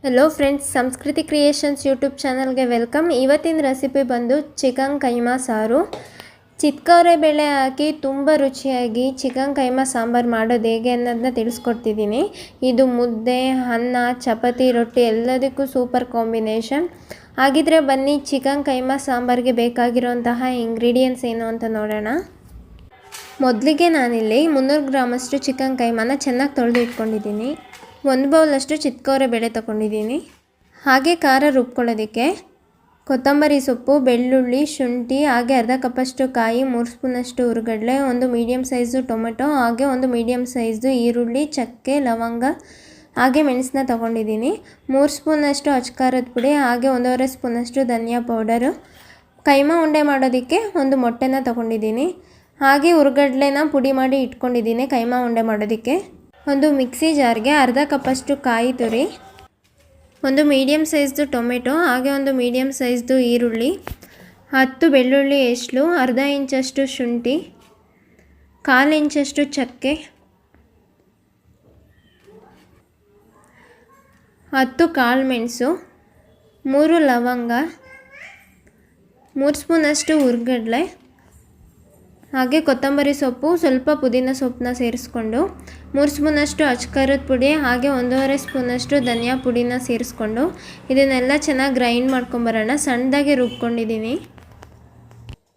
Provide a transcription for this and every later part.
Hello friends, संस्कृति creations YouTube channel के welcome. इवत्तिन recipe बंदु chicken कೈಮಾ सारू। चित्कौरे बेಳೆ ಹಾಕಿ ತುಂಬ ರುಚಿಯಾಗಿ ಚಿಕನ್ ಕೈಮಾ ಸಾಂಬಾರ್ ಮಾಡೋದು ಹೇಗೆ ಅನ್ನೋದನ್ನ ತಿಳಿಸ್ಕೊಡ್ತಿದ್ದೀನಿ। ಇದು ಮುದ್ದೆ, ಅನ್ನ, ಚಪಾತಿ, ರೊಟ್ಟಿ ಎಲ್ಲದಕ್ಕೂ ಸೂಪರ್ ಕಾಂಬಿನೇಷನ್। ಹಾಗಿದ್ರೆ ಬನ್ನಿ ಚಿಕನ್ ಕೈಮಾ ಸಾಂಬಾರ್ಗೆ ಬೇಕಾಗಿರುವಂತಹ ಇಂಗ್ರೀಡಿಯೆಂಟ್ಸ್ ಏನು ಅಂತ ನೋಡೋಣ। ಮೊದಲಿಗೆ ನಾನಿಲ್ಲಿ 300 ಗ್ರಾಮಷ್ಟು ಚಿಕನ್ ಕೈಮಾನ ಚೆನ್ನಾಗಿ ತೊಳೆದು ಇಟ್ಕೊಂಡಿದ್ದೀನಿ। 1 ಬೌಲಷ್ಟು ಚಿತ್ಕೌರೆ ಬೇಳೆ ತಗೊಂಡಿದ್ದೀನಿ। ಹಾಗೆ ಖಾರ ರುಬ್ಕೊಳ್ಳೋದಕ್ಕೆ ಕೊತ್ತಂಬರಿ ಸೊಪ್ಪು, ಬೆಳ್ಳುಳ್ಳಿ, ಶುಂಠಿ, ಹಾಗೆ ಅರ್ಧ ಕಪ್ಪಷ್ಟು ಕಾಯಿ, 3 ಸ್ಪೂನಷ್ಟು ಹುರಿಗಡಲೆ, ಒಂದು ಮೀಡಿಯಮ್ ಸೈಜು ಟೊಮೆಟೊ, ಹಾಗೆ ಒಂದು ಮೀಡಿಯಮ್ ಸೈಜು ಈರುಳ್ಳಿ, ಚಕ್ಕೆ, ಲವಂಗ, ಹಾಗೆ ಮೆಣಸನ್ನ ತಗೊಂಡಿದ್ದೀನಿ। 3 ಸ್ಪೂನಷ್ಟು ಅಚ್ಕಾರದ ಪುಡಿ, ಹಾಗೆ 1.5 ಸ್ಪೂನಷ್ಟು ಧನಿಯಾ ಪೌಡರು। ಕೈಮಾ ಉಂಡೆ ಮಾಡೋದಕ್ಕೆ ಒಂದು ಮೊಟ್ಟೆನ ತಗೊಂಡಿದ್ದೀನಿ। ಹಾಗೆ ಹುರಿಗಡಲೆನ ಪುಡಿ ಮಾಡಿ ಇಟ್ಕೊಂಡಿದ್ದೀನಿ ಕೈಮಾ ಉಂಡೆ ಮಾಡೋದಕ್ಕೆ। ಒಂದು ಮಿಕ್ಸಿ ಜಾರ್ಗೆ ಅರ್ಧ ಕಪ್ಪಷ್ಟು ಕಾಯಿ ತುರಿ, ಒಂದು ಮೀಡಿಯಮ್ ಸೈಜ್ದು ಟೊಮೆಟೊ, ಹಾಗೆ ಒಂದು ಮೀಡಿಯಮ್ ಸೈಜ್ದು ಈರುಳ್ಳಿ, 10 ಬೆಳ್ಳುಳ್ಳಿ ಎಸ್ಳು, ಅರ್ಧ ಇಂಚಷ್ಟು ಶುಂಠಿ, 1/4 ಇಂಚಷ್ಟು ಚಕ್ಕೆ, 10 ಕಾಳು ಮೆಣಸು, 3 ಲವಂಗ, 3 ಸ್ಪೂನಷ್ಟು ಹುರಿಗಡಲೆ, ಹಾಗೆ ಕೊತ್ತಂಬರಿ ಸೊಪ್ಪು, ಸ್ವಲ್ಪ ಪುದೀನ ಸೊಪ್ಪನ್ನ ಸೇರಿಸ್ಕೊಂಡು, 3 ಸ್ಪೂನಷ್ಟು ಅಚ್ಕಾರದ ಪುಡಿ, ಹಾಗೆ 1.5 ಸ್ಪೂನಷ್ಟು ಧನಿಯಾ ಪುಡಿನ ಸೇರಿಸ್ಕೊಂಡು ಇದನ್ನೆಲ್ಲ ಚೆನ್ನಾಗಿ ಗ್ರೈಂಡ್ ಮಾಡ್ಕೊಂಬರೋಣ। ಸಣ್ಣದಾಗಿ ರುಬ್ಕೊಂಡಿದ್ದೀನಿ।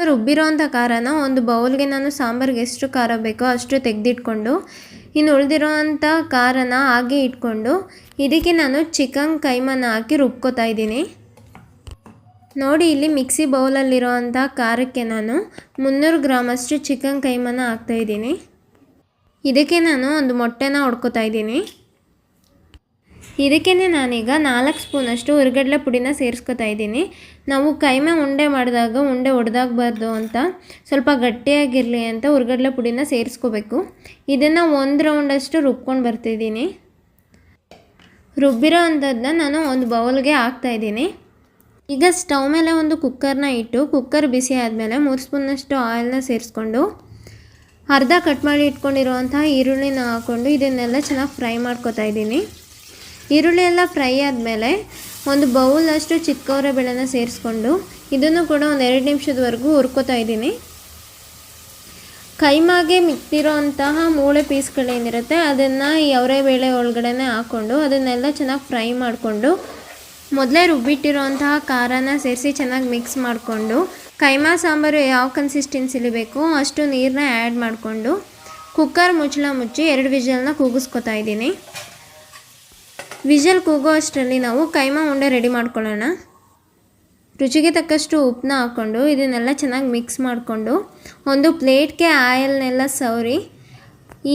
ರುಬ್ಬಿರೋಂಥ ಖಾರನ ಒಂದು ಬೌಲ್ಗೆ ನಾನು ಸಾಂಬಾರಿಗೆ ಎಷ್ಟು ಖಾರ ಬೇಕೋ ಅಷ್ಟು ತೆಗೆದಿಟ್ಕೊಂಡು, ಇನ್ನು ಉಳಿದಿರೋವಂಥ ಖಾರನ ಹಾಗೆ ಇಟ್ಕೊಂಡು ಇದಕ್ಕೆ ನಾನು ಚಿಕನ್ ಕೈಮಾನ ಹಾಕಿ ರುಬ್ಕೋತಾ ಇದ್ದೀನಿ। ನೋಡಿ, ಇಲ್ಲಿ ಮಿಕ್ಸಿ ಬೌಲಲ್ಲಿರೋ ಅಂಥ ಖಾರಕ್ಕೆ ನಾನು 300 ಗ್ರಾಮಷ್ಟು ಚಿಕನ್ ಕೈಮಾನ ಹಾಕ್ತಾಯಿದ್ದೀನಿ। ಇದಕ್ಕೆ ನಾನು ಒಂದು ಮೊಟ್ಟೆನ ಹೊಡ್ಕೋತಾ ಇದ್ದೀನಿ। ಇದಕ್ಕೆ ನಾನೀಗ 4 ಸ್ಪೂನಷ್ಟು ಹುರಿಗಡಲೆ ಪುಡಿನ ಸೇರಿಸ್ಕೊತಾ ಇದ್ದೀನಿ। ನಾವು ಕೈಮಾ ಉಂಡೆ ಮಾಡಿದಾಗ ಉಂಡೆ ಒಡೆದಾಗಬಾರ್ದು ಅಂತ, ಸ್ವಲ್ಪ ಗಟ್ಟಿಯಾಗಿರಲಿ ಅಂತ ಹುರಿಗಡಲೆ ಪುಡಿನ ಸೇರಿಸ್ಕೋಬೇಕು। ಇದನ್ನು 1 ರೌಂಡಷ್ಟು ರುಬ್ಕೊಂಡು ಬರ್ತಿದ್ದೀನಿ। ರುಬ್ಬಿರೋ ಅಂಥದ್ದನ್ನ ನಾನು ಒಂದು ಬೌಲ್ಗೆ ಹಾಕ್ತಾಯಿದ್ದೀನಿ। ಈಗ ಸ್ಟವ್ ಮೇಲೆ ಒಂದು ಕುಕ್ಕರ್ನ ಇಟ್ಟು, ಕುಕ್ಕರ್ ಬಿಸಿ ಆದಮೇಲೆ 3 ಸ್ಪೂನಷ್ಟು ಆಯಿಲ್ನ ಸೇರಿಸ್ಕೊಂಡು, ಅರ್ಧ ಕಟ್ ಮಾಡಿ ಇಟ್ಕೊಂಡಿರುವಂಥ ಈರುಳ್ಳಿನ ಹಾಕ್ಕೊಂಡು ಇದನ್ನೆಲ್ಲ ಚೆನ್ನಾಗಿ ಫ್ರೈ ಮಾಡ್ಕೊತಾ ಇದ್ದೀನಿ। ಈರುಳ್ಳಿ ಎಲ್ಲ ಫ್ರೈ ಆದಮೇಲೆ ಒಂದು ಬೌಲಷ್ಟು ಚಿತ್ಕೌರೆ ಬೇಳೆನ ಸೇರಿಸ್ಕೊಂಡು ಇದನ್ನು ಕೂಡ ಒಂದು 2 ನಿಮಿಷದವರೆಗೂ ಹುರ್ಕೋತಾ ಇದ್ದೀನಿ। ಕೈಮಾಗೆ ಮಿಕ್ತಿರೋ ಅಂತಹ ಮೂಳೆ ಪೀಸ್ಗಳೇನಿರುತ್ತೆ ಅದನ್ನು ಈ ಅವರೆ ಬೇಳೆ ಒಳಗಡೆ ಹಾಕ್ಕೊಂಡು ಅದನ್ನೆಲ್ಲ ಚೆನ್ನಾಗಿ ಫ್ರೈ ಮಾಡಿಕೊಂಡು, ಮೊದಲೇ ರುಬ್ಬಿಟ್ಟಿರೋಂತಹ ಖಾರನ ಸೇರಿಸಿ ಚೆನ್ನಾಗಿ ಮಿಕ್ಸ್ ಮಾಡಿಕೊಂಡು, ಕೈಮಾ ಸಾಂಬಾರು ಯಾವ ಕನ್ಸಿಸ್ಟೆನ್ಸಿಲಿ ಬೇಕೋ ಅಷ್ಟು ನೀರನ್ನ ಆ್ಯಡ್ ಮಾಡಿಕೊಂಡು ಕುಕ್ಕರ್ ಮುಚ್ಚಳ ಮುಚ್ಚಿ 2 ವಿಷಲ್ನ ಕೂಗಿಸ್ಕೊತಾ ಇದ್ದೀನಿ। ವಿಷಲ್ ಕೂಗೋ ಅಷ್ಟರಲ್ಲಿ ನಾವು ಕೈಮಾ ಉಂಡೆ ರೆಡಿ ಮಾಡ್ಕೊಳ್ಳೋಣ। ರುಚಿಗೆ ತಕ್ಕಷ್ಟು ಉಪ್ಪನ್ನ ಹಾಕ್ಕೊಂಡು ಇದನ್ನೆಲ್ಲ ಚೆನ್ನಾಗಿ ಮಿಕ್ಸ್ ಮಾಡಿಕೊಂಡು ಒಂದು ಪ್ಲೇಟ್ಗೆ ಆಯಿಲ್ನೆಲ್ಲ ಸವರಿ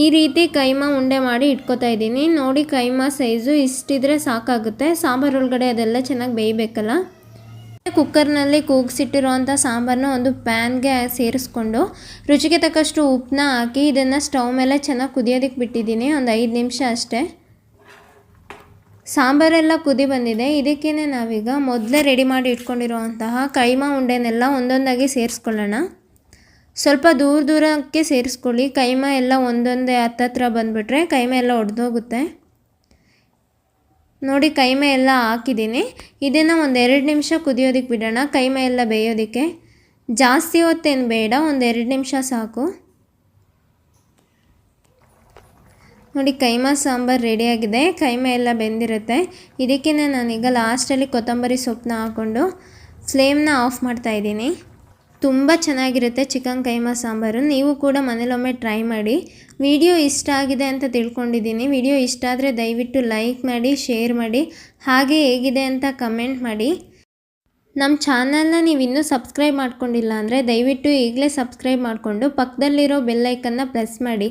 ಈ ರೀತಿ ಕೈಮಾ ಉಂಡೆ ಮಾಡಿ ಇಟ್ಕೋತಾ ಇದ್ದೀನಿ। ನೋಡಿ, ಕೈಮಾ ಸೈಜು ಇಷ್ಟಿದ್ರೆ ಸಾಕಾಗುತ್ತೆ, ಸಾಂಬಾರು ಒಳಗಡೆ ಅದೆಲ್ಲ ಚೆನ್ನಾಗಿ ಬೇಯಬೇಕಲ್ಲ। ಕುಕ್ಕರ್ನಲ್ಲಿ ಕೂಗಿಸಿಟ್ಟಿರುವಂಥ ಸಾಂಬಾರನ್ನ ಒಂದು ಪ್ಯಾನ್ಗೆ ಸೇರಿಸ್ಕೊಂಡು ರುಚಿಗೆ ತಕ್ಕಷ್ಟು ಉಪ್ಪನ್ನ ಹಾಕಿ ಇದನ್ನು ಸ್ಟವ್ ಮೇಲೆ ಚೆನ್ನಾಗಿ ಕುದಿಯೋದಕ್ಕೆ ಬಿಟ್ಟಿದ್ದೀನಿ, ಒಂದು 5 ನಿಮಿಷ ಅಷ್ಟೇ। ಸಾಂಬಾರೆಲ್ಲ ಕುದಿ ಬಂದಿದೆ। ಇದಕ್ಕೇ ನಾವೀಗ ಮೊದಲೇ ರೆಡಿ ಮಾಡಿ ಇಟ್ಕೊಂಡಿರುವಂತಹ ಕೈಮಾ ಉಂಡೆನೆಲ್ಲ ಒಂದೊಂದಾಗಿ ಸೇರಿಸ್ಕೊಳ್ಳೋಣ। ಸ್ವಲ್ಪ ದೂರಕ್ಕೆ ಸೇರಿಸ್ಕೊಳ್ಳಿ, ಕೈಮಾ ಎಲ್ಲ ಒಂದೊಂದೇ ಹತ್ತತ್ರ ಬಂದುಬಿಟ್ರೆ ಕೈಮಾ ಎಲ್ಲ ಒಡೆದೋಗುತ್ತೆ। ನೋಡಿ, ಕೈಮಾ ಎಲ್ಲ ಹಾಕಿದ್ದೀನಿ। ಇದನ್ನು ಒಂದು 2 ನಿಮಿಷ ಕುದಿಯೋದಕ್ಕೆ ಬಿಡೋಣ, ಕೈಮಾ ಎಲ್ಲ ಬೇಯೋದಕ್ಕೆ। ಜಾಸ್ತಿ ಹೊತ್ತೇನು ಬೇಡ, ಒಂದು 2 ನಿಮಿಷ ಸಾಕು। ನೋಡಿ, ಕೈಮಾ ಸಾಂಬಾರು ರೆಡಿಯಾಗಿದೆ, ಕೈಮಾ ಎಲ್ಲ ಬೆಂದಿರುತ್ತೆ। ಇದಕ್ಕೇ ನಾನೀಗ ಲಾಸ್ಟಲ್ಲಿ ಕೊತ್ತಂಬರಿ ಸೊಪ್ಪನ್ನ ಹಾಕ್ಕೊಂಡು ಫ್ಲೇಮ್ನ ಆಫ್ ಮಾಡ್ತಾಯಿದ್ದೀನಿ। ತುಂಬ ಚೆನ್ನಾಗಿರುತ್ತೆ ಚಿಕನ್ ಕೈಮಾ ಸಾಂಬಾರು, ನೀವು ಕೂಡ ಮನೇಲೊಮ್ಮೆ ಟ್ರೈ ಮಾಡಿ। ವಿಡಿಯೋ ಇಷ್ಟ ಆಗಿದೆ ಅಂತ ತಿಳ್ಕೊಂಡಿದ್ದೀನಿ। ವಿಡಿಯೋ ಇಷ್ಟ ಆದರೆ ದಯವಿಟ್ಟು ಲೈಕ್ ಮಾಡಿ, ಶೇರ್ ಮಾಡಿ, ಹಾಗೆ ಹೇಗಿದೆ ಅಂತ ಕಮೆಂಟ್ ಮಾಡಿ। ನಮ್ಮ ಚಾನಲ್ನ ನೀವು ಇನ್ನೂ ಸಬ್ಸ್ಕ್ರೈಬ್ ಮಾಡ್ಕೊಂಡಿಲ್ಲ ಅಂದರೆ ದಯವಿಟ್ಟು ಈಗಲೇ ಸಬ್ಸ್ಕ್ರೈಬ್ ಮಾಡಿಕೊಂಡು ಪಕ್ಕದಲ್ಲಿರೋ ಬೆಲ್ ಐಕನ್ನ ಪ್ರೆಸ್ ಮಾಡಿ।